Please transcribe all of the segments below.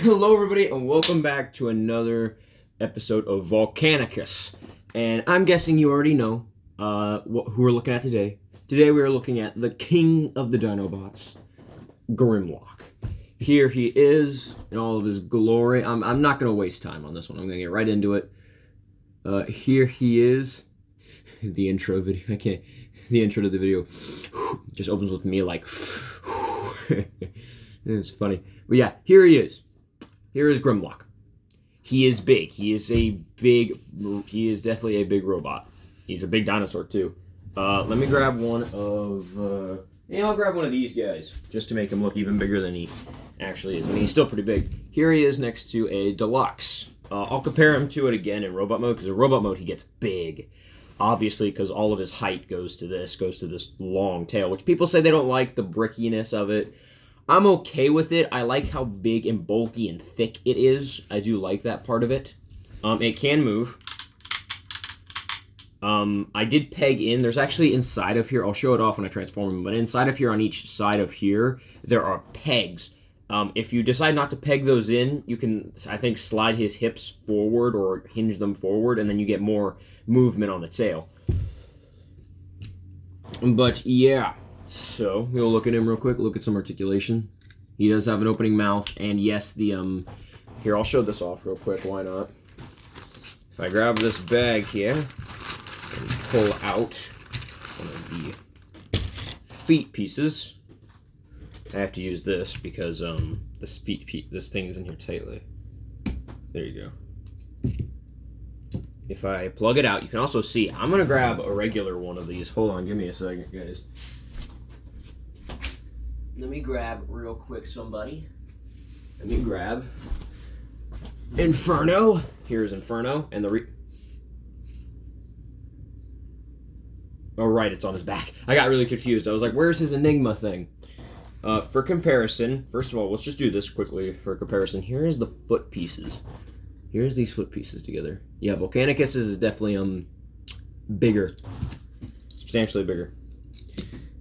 Hello everybody and welcome back to another episode of Volcanacus. And I'm guessing you already know who we're looking at today. Today we are looking at the king of the Dinobots, Grimlock. Here he is in all of his glory. I'm not going to waste time on this one. I'm going to get right into it. Here he is. The intro video. The intro to the video just opens with me like... It's funny. But yeah, here he is. Here is Grimlock. He is big. He is definitely a big robot. He's a big dinosaur too. Let me grab one of... I'll grab one of these guys, just to make him look even bigger than he actually is. I mean, he's still pretty big. Here he is next to a deluxe. I'll compare him to it again in robot mode, because in robot mode he gets big. Obviously, because all of his height goes to this long tail, which people say they don't like the brickiness of it. I'm okay with it. I like how big and bulky and thick it is. I do like that part of it. It can move. I did peg in. There's actually inside of here, I'll show it off when I transform him, but inside of here on each side of here, there are pegs. If you decide not to peg those in, you can, I think, slide his hips forward or hinge them forward, and then you get more movement on the tail. But yeah. So, we'll look at him real quick, look at some articulation. He does have an opening mouth, and yes, here, I'll show this off real quick, why not? If I grab this bag here, and pull out one of the feet pieces, I have to use this because, this thing is in here tightly. There you go. If I plug it out, you can also see, I'm gonna grab a regular one of these. Hold on, give me a second, guys. Let me grab real quick somebody. Let me grab Inferno. Here's Inferno and the Oh right, it's on his back. I got really confused. I was like, where's his Enigma thing? For comparison, first of all, let's just do this quickly for comparison. Here is the foot pieces. Here's these foot pieces together. Yeah, Volcanacus is definitely bigger. Substantially bigger.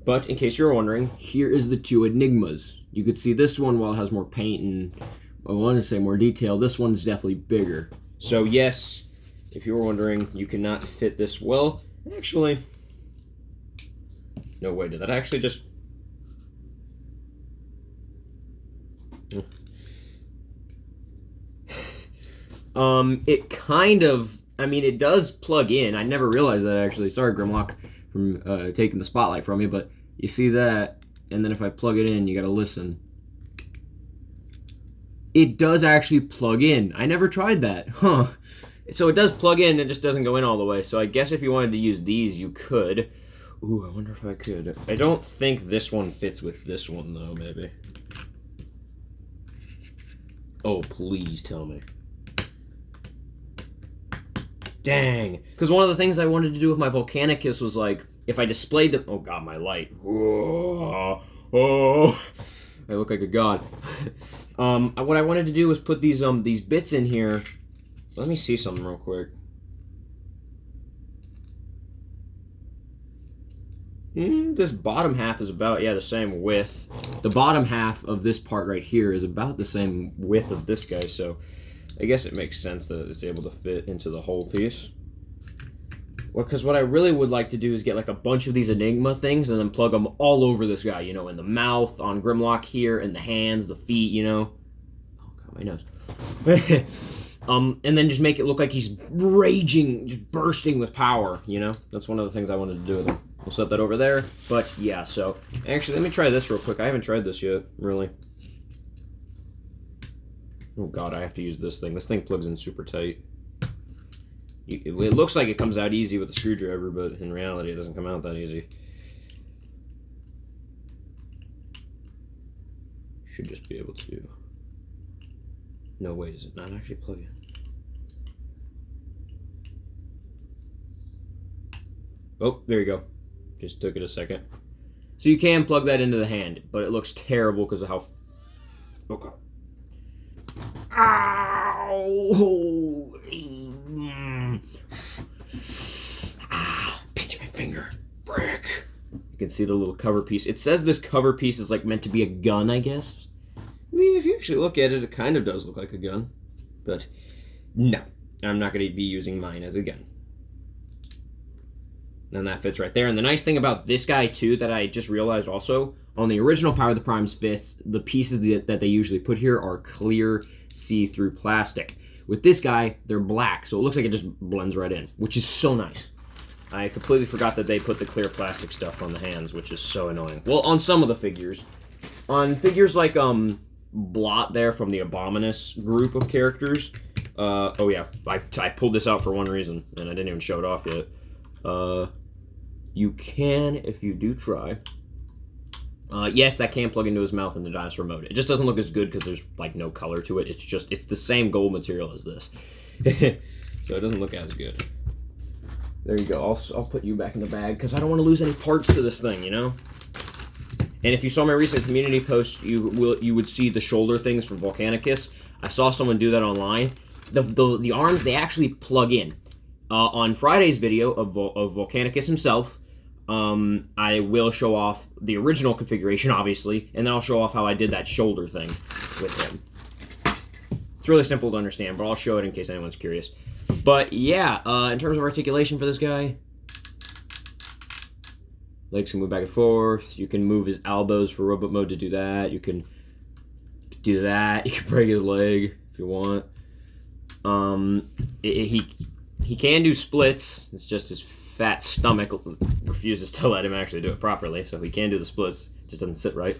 But, in case you're wondering, here is the two Enigmas. You could see this one, while it has more paint and, I want to say more detail, this one's definitely bigger. So, yes, if you were wondering, you cannot fit this well. Actually, no way, did that actually just... It kind of, I mean, it does plug in. I never realized that, actually. Sorry, Grimlock, from taking the spotlight from me, but you see that, and then if I plug it in, you gotta listen. It does actually plug in. I never tried that. Huh. So it does plug in, it just doesn't go in all the way. So I guess if you wanted to use these, you could. Ooh, I wonder if I could. I don't think this one fits with this one, though, maybe. Oh, please tell me. Dang. Because one of the things I wanted to do with my Volcanicus was, like, if I displayed the... Oh, God, my light. Oh, I look like a god. What I wanted to do was put these bits in here. Let me see something real quick. This bottom half is about, the same width. The bottom half of this part right here is about the same width of this guy, so I guess it makes sense that it's able to fit into the whole piece. Because what I really would like to do is get like a bunch of these Enigma things and then plug them all over this guy, in the mouth, on Grimlock here, in the hands, the feet, Oh, God, my nose. And then just make it look like he's raging, just bursting with power, That's one of the things I wanted to do with him. We'll set that over there. But, yeah, so, actually, let me try this real quick. I haven't tried this yet, really. Oh, God, I have to use this thing. This thing plugs in super tight. It looks like it comes out easy with a screwdriver, but in reality, it doesn't come out that easy. Should just be able to... No, wait, is it not actually plug in? Oh, there you go. Just took it a second. So you can plug that into the hand, but it looks terrible because of how... Oh, God. Ow! Pinch my finger. Frick. You can see the little cover piece. It says this cover piece is like meant to be a gun, I guess. I mean, if you're actually look at it, it kind of does look like a gun. But no, I'm not going to be using mine as a gun. And that fits right there. And the nice thing about this guy, too, that I just realized also, on the original Power of the Prime's fists, the pieces that they usually put here are clear, see-through plastic. With this guy, they're black, so it looks like it just blends right in, which is so nice. I completely forgot that they put the clear plastic stuff on the hands, which is so annoying. Well, on some of the figures. On figures like Blot there from the Abominus group of characters. Oh yeah, I pulled this out for one reason, and I didn't even show it off yet. You can, if you do try. Yes, that can plug into his mouth in the dinosaur mode. It just doesn't look as good because there's like no color to it. It's the same gold material as this. So it doesn't look as good. There you go. I'll put you back in the bag because I don't want to lose any parts to this thing, you know? And if you saw my recent community post, you would see the shoulder things from Volcanacus. I saw someone do that online. The arms, they actually plug in. On Friday's video of Volcanacus himself, I will show off the original configuration, obviously, and then I'll show off how I did that shoulder thing with him. It's really simple to understand, but I'll show it in case anyone's curious. But yeah, in terms of articulation for this guy, legs can move back and forth. You can move his elbows for robot mode to do that. You can do that. You can break his leg if you want. He can do splits. It's just his fat stomach refuses to let him actually do it properly. So he can do the splits. Just doesn't sit right.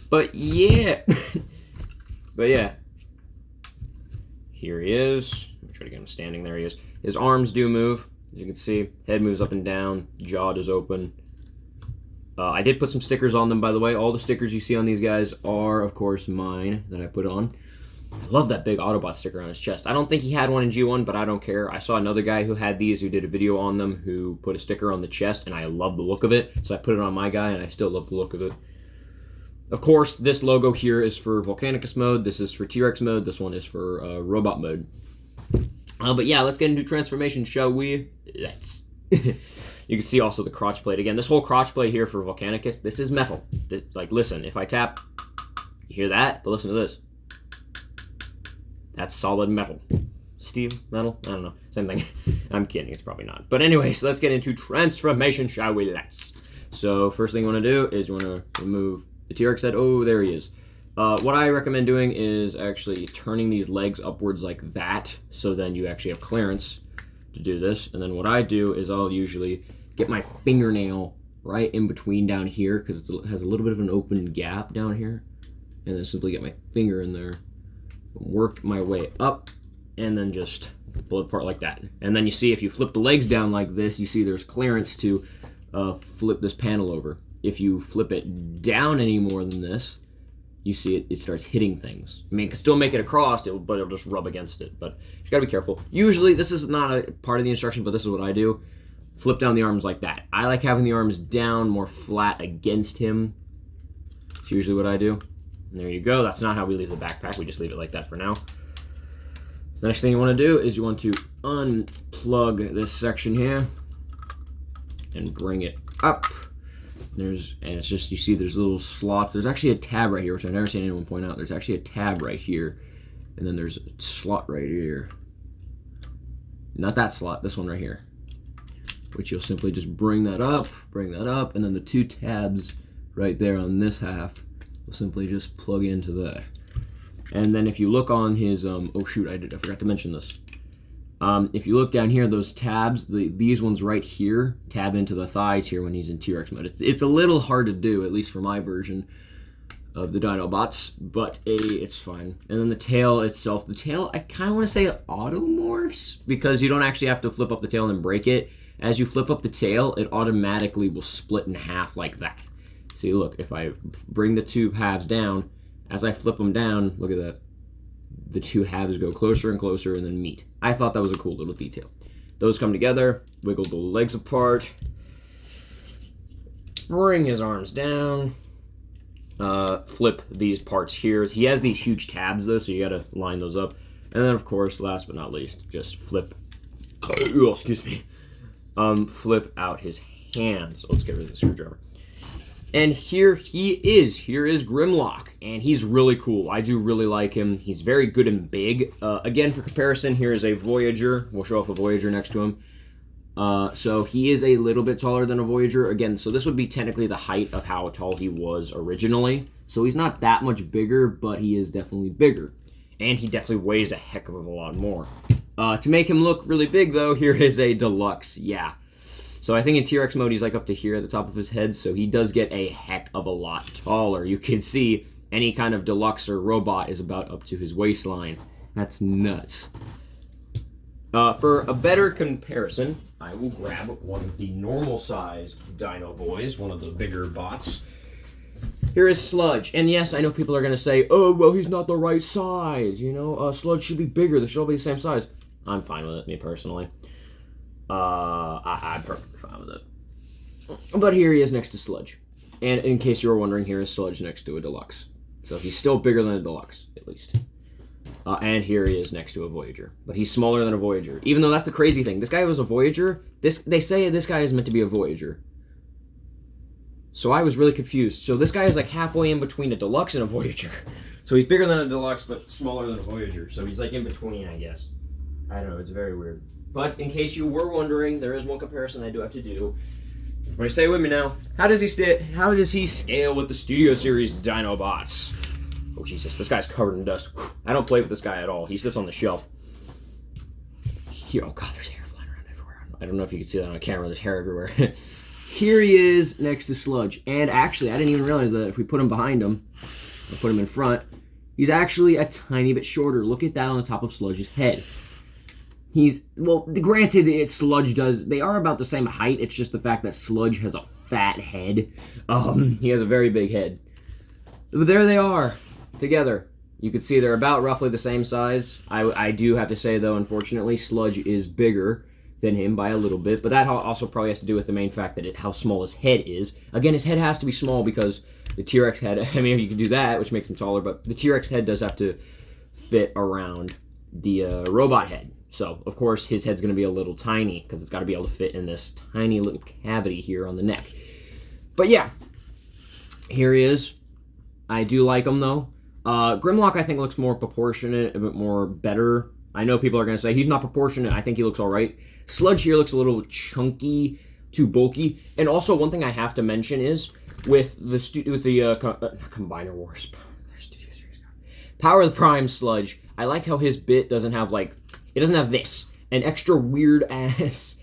But yeah. But yeah. Here he is. Let me try to get him standing. There he is. His arms do move. As you can see, head moves up and down. Jaw is open. I did put some stickers on them, by the way. All the stickers you see on these guys are, of course, mine that I put on. I love that big Autobot sticker on his chest. I don't think he had one in G1, but I don't care. I saw another guy who had these, who did a video on them, who put a sticker on the chest, and I love the look of it. So I put it on my guy, and I still love the look of it. Of course, this logo here is for Volcanicus mode. This is for T-Rex mode. This one is for robot mode. But yeah, let's get into transformation, shall we? Let's. You can see also the crotch plate. Again, this whole crotch plate here for Volcanicus, this is metal. Like, listen, if I tap, you hear that? But listen to this. That's solid metal. Steel? Metal? I don't know. Same thing. I'm kidding. It's probably not. But anyways, let's get into transformation, shall we? Let's. So first thing you want to do is you want to remove the T-Rex head. Oh, there he is. What I recommend doing is actually turning these legs upwards like that, so then you actually have clearance to do this. And then what I do is I'll usually get my fingernail right in between down here, because it has a little bit of an open gap down here, and then simply get my finger in there, work my way up, and then just pull it apart like that. And then you see, if you flip the legs down like this, you see there's clearance to flip this panel over. If you flip it down any more than this, you see it starts hitting things. I mean, it can still make it across, but it'll just rub against it. But you gotta be careful. Usually, this is not a part of the instruction, but this is what I do. Flip down the arms like that. I like having the arms down, more flat against him. It's usually what I do. And there you go. That's not how we leave the backpack. We just leave it like that for now. The next thing you want to do is you want to unplug this section here and bring it up. And it's just, you see there's little slots. There's actually a tab right here, which I've never seen anyone point out. There's actually a tab right here, and then there's a slot right here. Not that slot, this one right here. Which you'll simply just bring that up, and then the two tabs right there on this half will simply just plug into that. And then if you look on his, oh shoot, I forgot to mention this. If you look down here, those tabs, these ones right here, tab into the thighs here when he's in T-Rex mode. It's a little hard to do, at least for my version of the Dinobots, but it's fine. And then the tail itself, I kind of want to say it automorphs, because you don't actually have to flip up the tail and then break it. As you flip up the tail, it automatically will split in half like that. See, look, if I bring the two halves down, as I flip them down, look at that. The two halves go closer and closer and then meet. I thought that was a cool little detail. Those come together, wiggle the legs apart, bring his arms down, flip these parts here. He has these huge tabs though, so you gotta line those up. And then of course, last but not least, just flip, flip out his hands. Let's get rid of the screwdriver. And here he is. Here is Grimlock, and he's really cool. I do really like him. He's very good and big. Again, for comparison, here is a Voyager. We'll show off a Voyager next to him. So he is a little bit taller than a Voyager. Again, so this would be technically the height of how tall he was originally. So he's not that much bigger, but he is definitely bigger. And he definitely weighs a heck of a lot more. To make him look really big, though, here is a Deluxe. Yeah. So I think in T-Rex mode, he's like up to here at the top of his head, so he does get a heck of a lot taller. You can see any kind of Deluxe or robot is about up to his waistline. That's nuts. For a better comparison, I will grab one of the normal-sized Dino Boys, one of the bigger bots. Here is Sludge, and yes, I know people are going to say, oh, well, he's not the right size, you know, Sludge should be bigger, they should all be the same size. I'm fine with it, me personally. I'm perfectly fine with it. But here he is next to Sludge. And in case you were wondering, here is Sludge next to a Deluxe. So he's still bigger than a Deluxe, at least. And here he is next to a Voyager. But he's smaller than a Voyager. Even though that's the crazy thing. This guy was a Voyager. They say this guy is meant to be a Voyager. So I was really confused. So this guy is like halfway in between a Deluxe and a Voyager. So he's bigger than a Deluxe, but smaller than a Voyager. So he's like in between, I guess. I don't know, it's very weird. But in case you were wondering, there is one comparison I do have to do. Everybody say it with me now. How does he scale with the Studio Series Dinobots? Oh Jesus, this guy's covered in dust. I don't play with this guy at all. He sits on the shelf. Here, oh God, there's hair flying around everywhere. I don't know if you can see that on camera. There's hair everywhere. Here he is next to Sludge. And actually, I didn't even realize that if we put him behind him, or put him in front, he's actually a tiny bit shorter. Look at that on the top of Sludge's head. Well, granted, Sludge does, they are about the same height, it's just the fact that Sludge has a fat head. He has a very big head. But there they are, together. You can see they're about roughly the same size. I do have to say, though, unfortunately, Sludge is bigger than him by a little bit, but that also probably has to do with the main fact that how small his head is. Again, his head has to be small because the T-Rex head, I mean, you can do that, which makes him taller, but the T-Rex head does have to fit around the robot head. So, of course, his head's going to be a little tiny because it's got to be able to fit in this tiny little cavity here on the neck. But yeah, here he is. I do like him, though. Grimlock, I think, looks more proportionate, a bit more better. I know people are going to say he's not proportionate. I think he looks all right. Sludge here looks a little chunky, too bulky. And also, one thing I have to mention is with the Combiner Wars, Power of the Prime Sludge, I like how his bit doesn't have, like, it doesn't have this. An extra weird ass,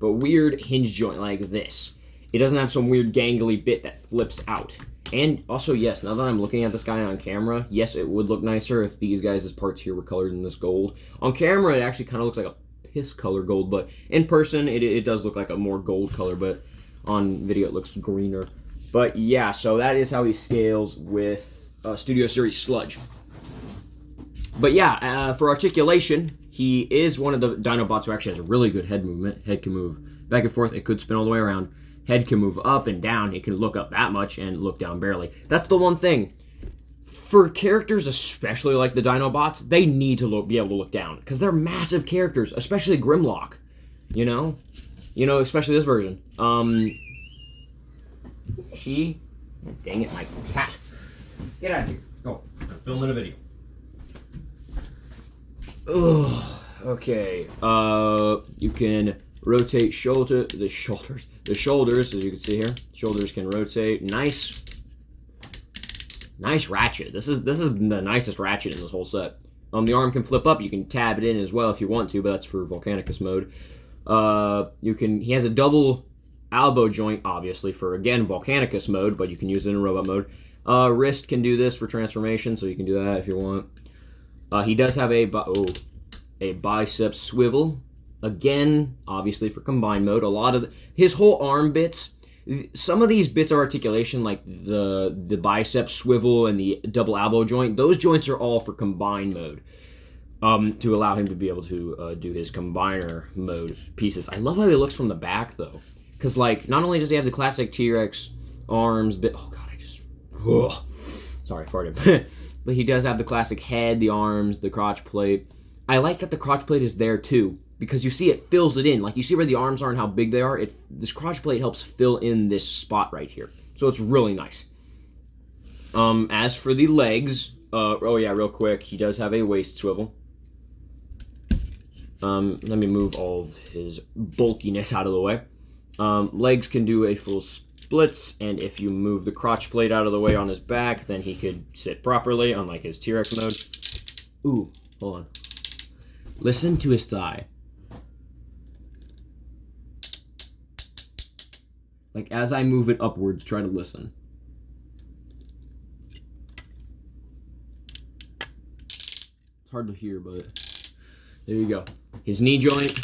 but weird hinge joint like this. It doesn't have some weird gangly bit that flips out. And also, yes, now that I'm looking at this guy on camera, yes, it would look nicer if these guys' parts here were colored in this gold. On camera, it actually kind of looks like a piss color gold, but in person, it does look like a more gold color, but on video, it looks greener. But yeah, so that is how he scales with Studio Series Sludge. But yeah, for articulation, he is one of the Dinobots who actually has a really good head movement. Head can move back and forth. It could spin all the way around. Head can move up and down. It can look up that much and look down barely. That's the one thing. For characters, especially like the Dinobots, they need to be able to look down because they're massive characters, especially Grimlock. You know, especially this version. Dang it, my cat. Get out of here. Go. I'm filming a video. Ugh. Okay. You can rotate the shoulders, as you can see here. Shoulders can rotate. Nice ratchet. This is the nicest ratchet in this whole set. The arm can flip up. You can tab it in as well if you want to, but that's for Volcanacus mode. He has a double elbow joint, obviously, for, again, Volcanacus mode, but you can use it in robot mode. Wrist can do this for transformation, so you can do that if you want. He does have a bicep swivel. Again, obviously for combined mode. A lot of his whole arm bits, some of these bits of articulation, like the bicep swivel and the double elbow joint, those joints are all for combined mode. To allow him to be able to do his combiner mode pieces. I love how he looks from the back, though. Because, like, not only does he have the classic T-Rex arms, but... Oh, God, sorry, I farted. But he does have the classic head, the arms, the crotch plate. I like that the crotch plate is there, too. Because you see it fills it in. Like, you see where the arms are and how big they are? This crotch plate helps fill in this spot right here. So it's really nice. As for the legs, oh yeah, real quick, he does have a waist swivel. Let me move all of his bulkiness out of the way. Legs can do a full splits, and if you move the crotch plate out of the way on his back, then he could sit properly, unlike his T-Rex mode. Ooh, hold on. Listen to his thigh. Like, as I move it upwards, try to listen. It's hard to hear, but there you go. His knee joint.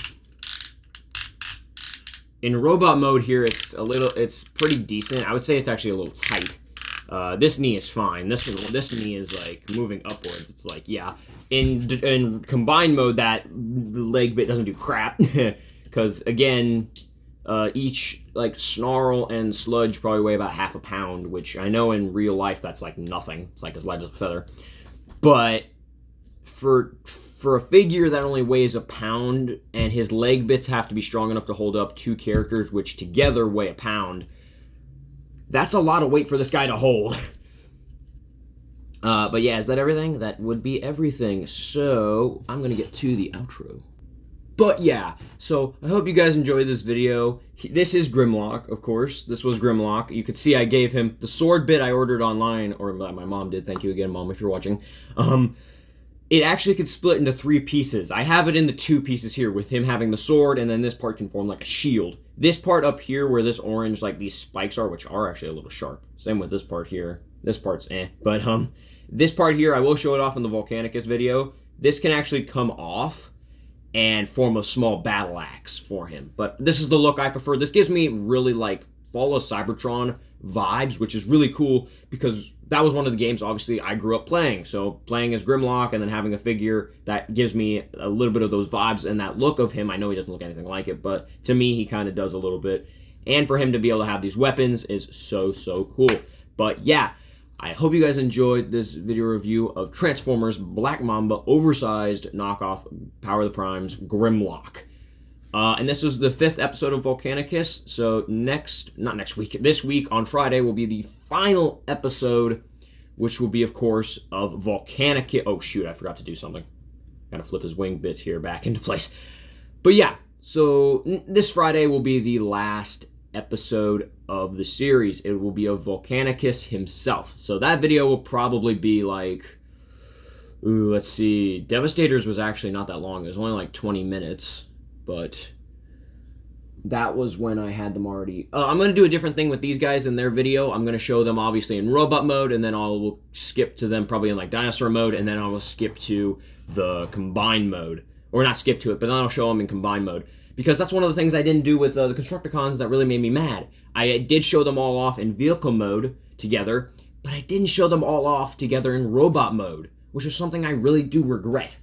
In robot mode here, it's pretty decent. I would say it's actually a little tight. This knee is fine. This knee is like moving upwards. It's like, yeah. In combined mode, that leg bit doesn't do crap because again, each like snarl and sludge probably weigh about half a pound, which I know in real life that's like nothing. It's like as light as a feather. But for a figure that only weighs a pound and his leg bits have to be strong enough to hold up two characters, which together weigh a pound, that's a lot of weight for this guy to hold. But yeah, is that everything? That would be everything. So I'm going to get to the outro. But yeah, so I hope you guys enjoyed this video. This is Grimlock, of course. This was Grimlock. You could see I gave him the sword bit I ordered online, or my mom did. Thank you again, Mom, if you're watching. It actually could split into 3 pieces. I have it in the 2 pieces here with him having the sword, and then this part can form like a shield. This part up here where this orange, like these spikes are, which are actually a little sharp. Same with this part here. This part's But this part here, I will show it off in the Volcanacus video. This can actually come off and form a small battle axe for him. But this is the look I prefer. This gives me really like Fall of Cybertron vibes, which is really cool because that was one of the games obviously I grew up playing. So playing as Grimlock and then having a figure that gives me a little bit of those vibes and that look of him. I know he doesn't look anything like it, but to me he kind of does a little bit. And for him to be able to have these weapons is so cool. But yeah, I hope you guys enjoyed this video review of Transformers Black Mamba oversized knockoff Power of the Primes Grimlock. And this was the 5th episode of Volcanicus. So this week on Friday will be the final episode, which will be, of course, of Volcanicus. Oh shoot, I forgot to do something. Gotta flip his wing bits here back into place. But yeah, so this Friday will be the last episode of the series. It will be of Volcanicus himself. So that video will probably be like, let's see. Devastators was actually not that long. It was only like 20 minutes. But that was when I had them already. I'm going to do a different thing with these guys in their video. I'm going to show them obviously in robot mode, and then I'll skip to them probably in like dinosaur mode, and then I will skip to the combined mode. Or not skip to it, but then I'll show them in combined mode. Because that's one of the things I didn't do with the Constructicons that really made me mad. I did show them all off in vehicle mode together, but I didn't show them all off together in robot mode, which is something I really do regret.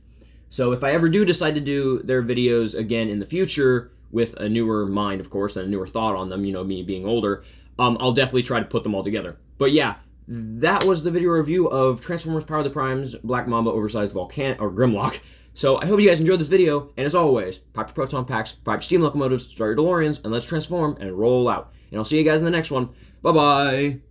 So if I ever do decide to do their videos again in the future with a newer mind, of course, and a newer thought on them, you know, me being older, I'll definitely try to put them all together. But yeah, that was the video review of Transformers Power of the Primes Black Mamba oversized Grimlock. So I hope you guys enjoyed this video, and as always, pop your proton packs, fire your steam locomotives, start your DeLoreans, and let's transform and roll out. And I'll see you guys in the next one. Bye-bye!